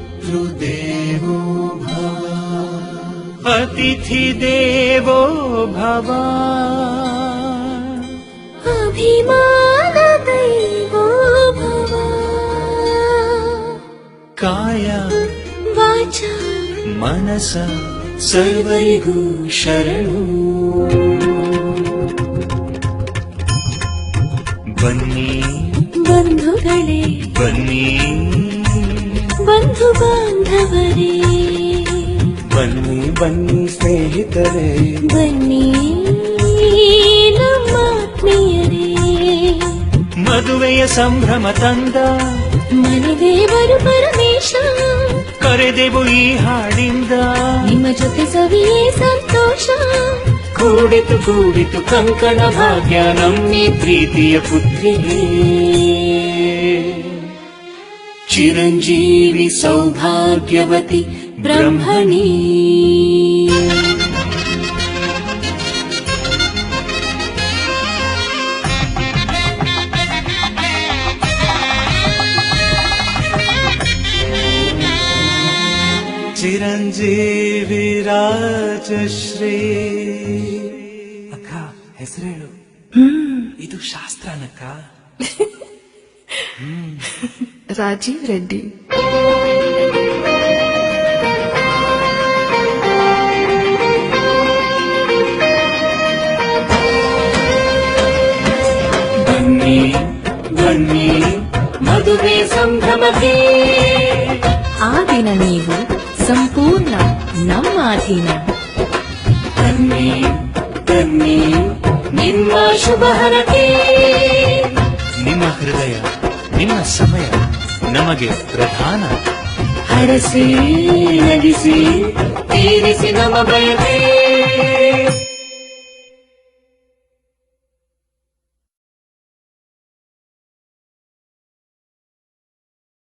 पितृदेवो भव अतिथि देवो भव अभिमान दैवो भव काय वाचा मनस सर्वरिगु शरणु बन्नी बन्धुगळे बन्नी बन्धु बान्धवरे बन्नी बन्नी स्ನೇಹಿತರೆ बन्नी ನಮ್ಮಾತ್ಮೀಯರೇ ಮದುವೆಯ ಸಂಭ್ರಮ ತಂದ ಮನೆದೇವರು ಪರಮೇಶ ಕರೆದೆವು ಈ ಹಾಡಿಂದ ನಿಮ್ಮ ಜೊತೆ ಸವಿಯೇ ಸಂತೋಷ ಕೂಡಿತು ಕೂಡಿತು ಕಂಕಣ ಭಾಗ್ಯ ನಮ್ಮಿ ಪ್ರೀತಿಯ ಪುತ್ರಿಗೆ ಚಿರಂಜೀವಿ ಸೌಭಾಗ್ಯವತಿ ಬ್ರಹ್ಮಣಿ ಚಿರಂಜೀವಿ ರಾಜಶ್ರೀ ಅಕ್ಕ ಹೆಸರೇಳು ಇದು ಶಾಸ್ತ್ರನಕ್ಕ ರಾಜೀವ್ ರೆಡ್ಡಿ ಬನ್ನಿ ಬನ್ನಿ ಮದುವೆ ಸಂಭ್ರಮಕ್ಕೆ ಆ ದಿನ ನೀವು ಸಂಪೂರ್ಣ ನಮ್ಮ ಅಧೀನ ಬನ್ನಿ ಬನ್ನಿ ನಿಮ್ಮ ಶುಭ ಹರಕೆ ನಿಮ್ಮ ಹೃದಯ ನಿಮ್ಮ ಸಮಯ ನಮಗೆ ಪ್ರಧಾನ ಹರಸಿ ನಗಿಸಿ ತೀರಿಸಿ ನಮ್ಮ ಬಯಕೆ